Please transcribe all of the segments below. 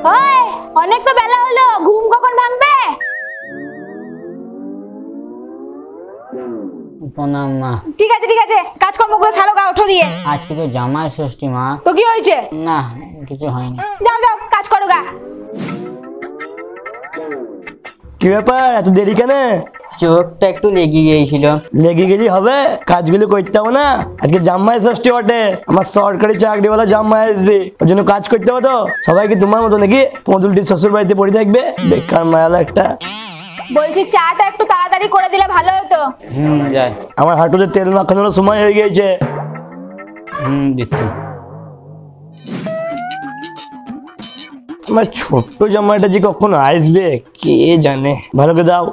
ওই অনেক তো বেলা হলো, ঘুম কখন ভাঙবে? প্রণাম মা। ঠিক আছে কাজকর্মগুলো ছাড়ো, গা ওঠো দিয়ে। আজকে তো জামাই ষষ্ঠী মা। তো কি হয়েছে? না কিছু হয়নি। যাও কাজ করো গা। কি ব্যাপার এত দেরি কেন? চোখটা একটু লেগে গিয়েছিল। লেগে গেলি হবে, কাজগুলো করতে হবে না? আজকে জামাই ষষ্ঠী বটে, আমার সরকারি চাকরিওয়ালা জামাই আসবে, ওর জন্য কাজ করতে হবে তো। সবাই কি তোমার মতো নাকি পঁদুলটি শ্বশুর বাড়িতে পড়ে থাকবে? বেকার মায়ালা একটা। বলছি চাটা একটু তাড়াতাড়ি করে দিলে ভালো হতো। যাই। আমার হাঁটুতে তেল মাখানোর সময় হয়ে গিয়েছে। দিচ্ছি। আমার ছোট্ট জামাইটা যে কখন আসবে কে জানে। ভালো করে দাও।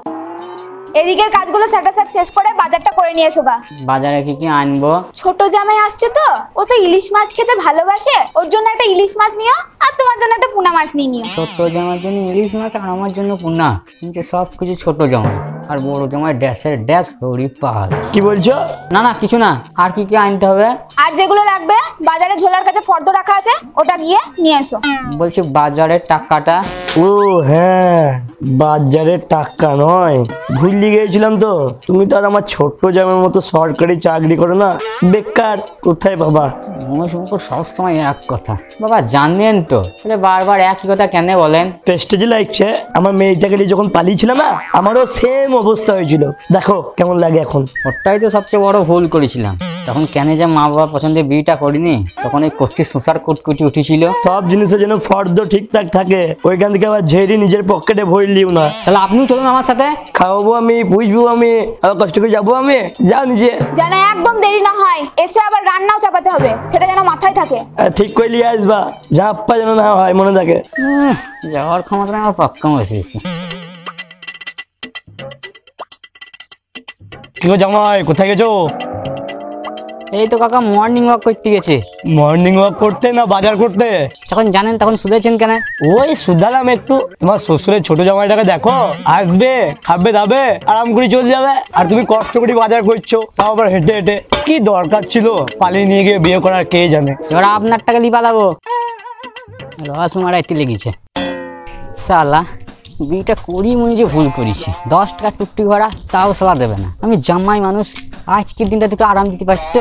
এদিকের কাজগুলো স্যাটাস্যাট শেষ করে বাজারটা করে নিয়ে এসো গা। বাজারে কি কি আনবো? ছোট জামাই আসছে তো, ও তো ইলিশ মাছ খেতে ভালোবাসে, ওর জন্য একটা ইলিশ মাছ নিও, আর তোমার জন্য একটা পুনা মাছ নিয়ে নিও। ছোট্ট জামার জন্য ইলিশ মাছ আর আমার জন্য পুনা, কিন্তু সব কিছু ছোট জামাই, আর বড় জামাই ড্যাশের ড্যাশ হরি পাল। কি বলছো? না কিছু না। আর কি কি আনতে হবে? আর যেগুলো লাগবে বাজারে ঝোলার কাছে ফর্দ রাখা আছে, ওটা গিয়ে নিয়ে এসো। বলছি বাজারের টাকাটা। ও হ্যাঁ, বাজারের টাকা নয়, ভুলে গিয়েছিলাম তো। তুমি তো আর আমার ছোট্ট জামাইয়ের মতো সরকারি চাকরি করো না, বেকার। কোথায় বাবা? সবসময় এক কথা বাবা, জানেন তো, বারবার একই কথা কেন বলেন? প্রেস্টিজে লাগছে। আমার মেয়েটাকে নিয়ে যখন পালিয়েছিলাম না, আমারও সেম অবস্থা হয়েছিল। দেখো কেমন লাগে এখন। ওটাই তো সবচেয়ে বড় ভুল করেছিলাম। তখন কেন যে মা বাবা পছন্দের বিয়েটা করিনি, তখন এই কচ্ছি সুসার কুটকুটি উঠেছিল। সব জিনিসের জন্য ফর্দ ঠিকঠাক থাকে, ওইখান থেকে আবার ঝেড়ি নিজের পকেটে ভরলিও না। তাহলে আপনিও চলুন আমার সাথে। খাওয়াবো আমি, পুষবো আমি, আবার কষ্ট করে যাবো আমি। যাও নিজে। যেন একদম দেরি না হয়, এসে আবার রান্নাও চাপাতে হবে, সেটা যেন মাথায় থাকে। ঠিক করলি আসবা, ঝাপ্পা যেন না হয়, মনে থাকে। যাওয়ার ক্ষমতা আমার পাক্কা বসেছি। কি গো জামাই, কোথায় গেছো? এই তো কাকা মর্নিং ওয়াক করতে গেছে। মর্নিং ওয়াক করতে না বাজার করতে? যখন জানেন তখন শুধেছেন কেন? ওই শুধালাম একটু। তোমার শ্বশুরের ছোট জামাইটাকে দেখো, আসবে, খাবে দাবে, আরাম করে চলে যাবে, আর তুমি কষ্ট করে বাজার করছো, তাও আবার হেঁটে হেঁটে। কি দরকার ছিল পালিয়ে নিয়ে গিয়ে বিয়ে করার, কে জানে। এবার আপনার টাকা নিয়ে পালাবো? রস মারাইতে লেগেছে শালা। বিয়েটা করি মনে যে ভুল করেছি। 10 টাকা টুকটি ভাড়া তাও সালা দেবে না। আমি জামাই মানুষ, আজকের দিনটা একটু আরাম দিতে পারতো।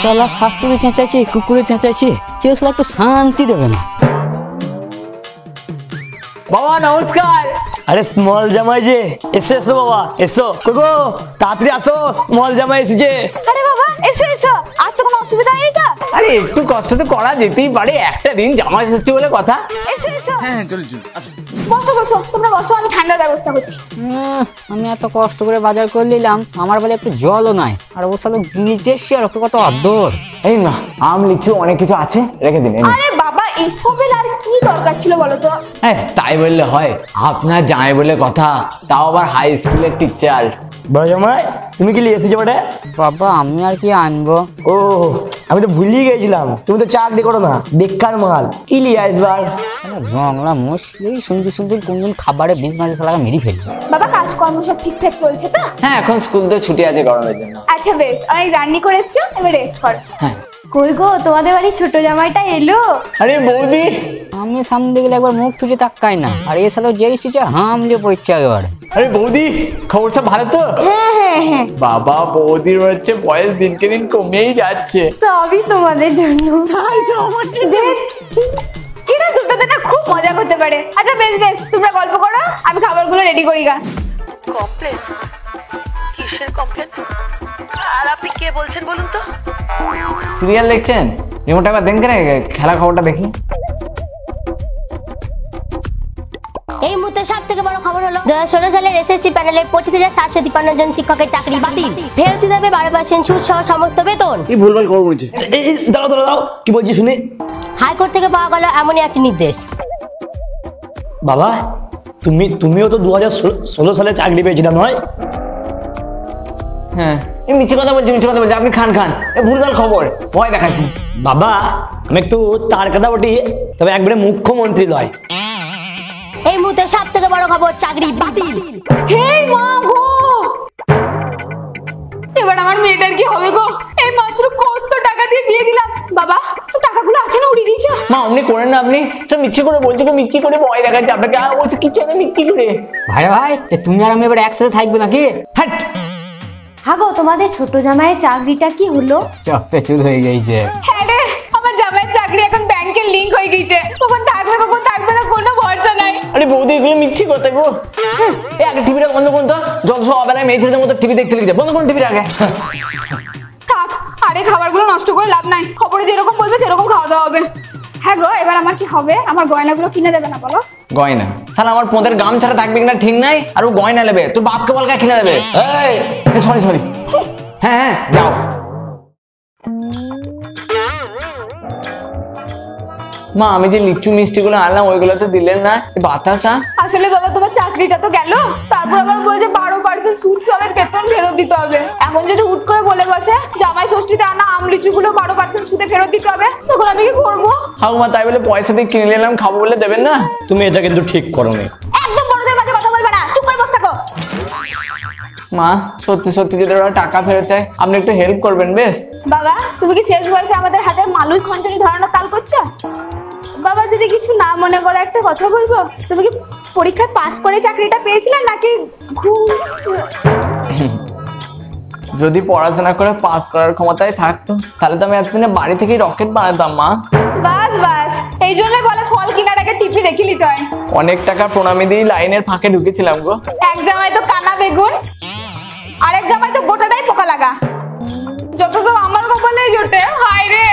শালা শাশুড়ি চেঁচাইছে, কুকুরে চেঁচাইছে, কেউ শালা একটু শান্তি দেবে না। বাবা নমস্কার। আরে স্মল জামাই যে, এসো এসো বাবা, এসো। গো তাড়াতাড়ি আসো, স্মল জামাই এসেছে। আরে বাবা এসো, আজ তো কোনো অসুবিধা নেই তো? আরে একটু কষ্ট তো করা যেতেই পারে, একটা দিন জামাই ষষ্ঠী বলে কথা। এসো। হ্যাঁ চলুন আসুন। বসো তোমরা বসো, আমি ঠান্ডার ব্যবস্থা করছি। আমি এত কষ্ট করে বাজার করে নিলাম, আমার বলে একটু জলও নাই, আর ও শালা গিলতেছে, আর ওকে কত আদর। এই না, আম লিচু অনেক কিছু আছে, রেখে দিন। আরে বাবা এসবের আর কি দরকার ছিল বলো তো? হ্যাঁ তাই বললে হয়, আপনার জামাই বলে কথা, তাও আবার হাই স্কুলের টিচার। বড় জামাই তুমি কি নিয়ে এসেছো বটে? বাবা আমি আর কি আনবো? ও আমি তো ভুলিয়ে গেছিলাম, তুমি তো চাকরি করো না, বেকার মাল। কি নিয়ে আসবার? বাংলা মোষ এই শুনতে কোনদিন খাবারে বিষ মাঝে শালাকে মেরে ফেলবে। বাবা কাজকর্ম সব ঠিকঠাক চলছে তো? হ্যাঁ এখন স্কুল তো ছুটি আছে গরমের জন্য। আচ্ছা বেশ, অনেক জার্নি করে এসছো, এবার রেস্ট করো। হ্যাঁ। কই গো তোমাদের বাড়ি ছোট জামাইটা এলো? আরে বৌদি, আমি সামনে গেলে একবার মুখ ফিরে তাকাই না, আর এ শালা যেই এসেছে হামলে পড়ছে একেবারে। আরে বৌদি খবর সব ভালো তো? হ্যাঁ বাবা বৌদির হচ্ছে বয়স দিনকে দিন কমেই যাচ্ছে। সবই তোমাদের জন্য। এরা দুটোতে না খুব মজা করতে পারে। আচ্ছা বেশ তোমরা গল্প করো, আমি খাবারগুলো রেডি করি গা। কমপ্লেন? কিসের কমপ্লেন? আর আপনি কে বলছেন বলুন তো? সিরিয়াল দেখছেন? রিমোট একবার দেন কেন, খেলা খবরটা দেখি। এই মুহূর্তে সব থেকে বড় খবর হলো 2016 সালের এসএসসি প্যানেলের 25,753 জন শিক্ষকের চাকরি বাতিল। ফেরত দিতে হবে 12% সুদ সহ সমস্ত বেতন। কি ভুলভাল খবর বলছে? দাঁড়াও কি বলছি শুনি। হাইকোর্ট থেকে পাওয়া গেল এমনই একটি নির্দেশ। বাবা তুমিও তো 2016 সালে চাকরি পেয়েছিলাম নয়? হ্যাঁ এই মিছে কথা বলছি, আপনি খান এ ভুলভাল খবর, ভয় দেখাচ্ছি। বাবা আমি একটু তার কথা বটি, তবে একবারে মুখ্যমন্ত্রী নয়। এই মুহূর্তে সব থেকে বড় খবর চাকরি বাতিল। হে মা গো, এবার আমার মেয়েটার কি হবে গো? এই মাত্র কত টাকা দিয়ে বিয়ে দিলাম। বাবা টাকাগুলো আছে না উড়িয়ে দিয়েছো? মা অমনি করেন না, আপনি সব মিচ্ছি করে বলছো, মিচ্ছি করে ভয় দেখাচ্ছে আপনাকে, আর বলছে কিছু না মিচ্ছি করে। ভাই তুমি আর আমি এবার একসাথে থাকবো নাকি? হ্যাঁ হাগো তোমাদের ছোট জামাইয়ের চাকরিটা কি হলো? চপ্পে চুল হয়ে গেছে। হ্যাঁ রে, আমার জামাইয়ের চাকরি এখন ব্যাংকের লিংক হয়ে গেছে, কখন থাকবে কখন থাকবে না কোনো ভরসা নাই। আরে বৌদি এগুলো মিচ্ছি কথা গো। এই আগে টিভিটা বন্ধ করুন তো, যত সব অবেলায় মেয়ে ছেলেদের মতো টিভি দেখতে লেগেছে, বন্ধ করুন টিভিটা আগে। থাক, আরে খাবারগুলো নষ্ট করে লাভ নাই, খবরে যেরকম বলবে সেরকম খাওয়া দাওয়া হবে। হ্যাঁ গো, এবার আমার কি হবে? আমার গয়নাগুলো কিনে দেবে না বলো? গয়না স্যার আমার পোঁদের গাম ছাড়া থাকবে কিনা ঠিক নাই, আর ও গয়না নেবে, তোর বাপকে বলকা কিনে দেবে। সরি সরি, হ্যাঁ যাও। মা আমি যে লিচু মিষ্টি গুলো আনলাম ওইগুলো তো দিলেন না, বাতাসা। আসলে বাবা তোমার চাকরিটা তো গেল, তারপর আবার বলছে 12% সুদ সমেত বেতন ফেরত দিতে হবে। এখন যদি হুট করে বলে বসে জামাই ষষ্ঠীতে আনা আম লিচু গুলো 12% সুদে ফেরত দিতে হবে, তখন আমি কি করবো? হাউ মা তাই বলে পয়সা দিয়ে কিনে নিলাম খাবো বলে দেবেন না? তুমি এটা কিন্তু ঠিক করোনি। একদম বড়দের মাঝে কথা বলবে না, চুপ করে বসে থাকো। মা সত্যি সত্যি যদি ওরা টাকা ফেরত চায় আপনি একটু হেল্প করবেন বেশ। বাবা তুমি কি শেষ বয়সে আমাদের হাতে মালুই খঞ্জনি ধরানোর তাল করছো? বাবা যদি কিছু না মনে করে একটা কথা বলবো, তুমি কি পরীক্ষায় পাস করে চাকরিটা পেয়েছিলে নাকি ঘুষ? যদি পড়াশোনা করে পাস করার ক্ষমতায় থাকতো তাহলে তো আমি এতদিনে বাড়ি থেকেই রকেট বানাতাম মা। বাস বাস, এই জন্য বলে ফল কেনার আগে টিপি দেখে নিতে হয়। অনেক টাকা প্রণামী দিয়ে লাইনের ফাঁকে ঢুকেছিলাম গো। এক জামাই তো কানা বেগুন, আরেক জামাই তো গোটাটাই পোকা লাগা, যত সব আমার কপালেই জোটে। হায় রে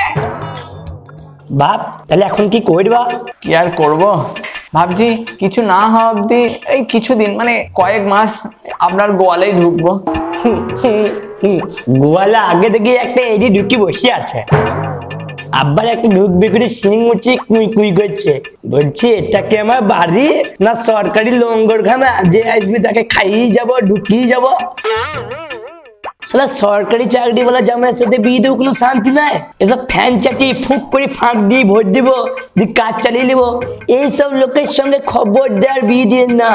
বাপ তাহলে এখন কি করবা? কি আর করব, ভাবছি কিছু না হওয়া অব্দি এই কিছুদিন মানে কয়েক মাস আপনার গোয়ালেই ঢুকবো। গোয়ালা আগে থেকে একটা এডি ঢুকি বসে আছে, আব্বার একটা ঢুকবে করে সিং মুচি কুই কুই করছে, বলছি এটা কি আমার বাড়ি না সরকারি লঙ্গরখানা যে আসবে তাকে খাইয়ে যাব ঢুকিয়ে যাব? শালা সরকারি চাকরি বলা জামাইয়ের সাথে বিয়ে দেবো কোনো শান্তি নাই, এসব ফ্যান চাটিয়ে ফুক করে ফাঁক দিয়ে ভোট দিব, দিয়ে কাজ চালিয়ে নেব। এইসব লোকের সঙ্গে খবর দেওয়ার বিয়ে দিয়ে না,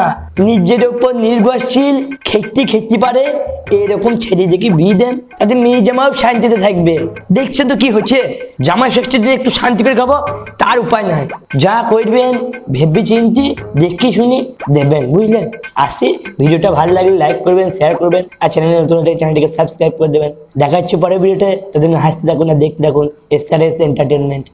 নিজের উপর নির্ভরশীল খেতে পারে এরকম ছেলে দেখি বিয়ে দেন, তাতে মেয়ে জামাও শান্তিতে থাকবে। দেখছেন তো কি হচ্ছে, জামাই ষষ্ঠীর দিন একটু শান্তি করে খাবো তার উপায় নাই। যা করবেন ভেবে চিন্তি দেখি শুনি দেবেন, বুঝলেন? আসি, ভিডিওটা ভালো লাগলে লাইক করবেন, শেয়ার করবেন, আর চ্যানেলে নতুন চ্যানেলটিকে সাবস্ক্রাইব করে দেবেন। দেখা হচ্ছে পরের ভিডিওতে, ততদিন হাসতে থাকুন আর দেখতে থাকুন SRS এন্টারটেনমেন্ট।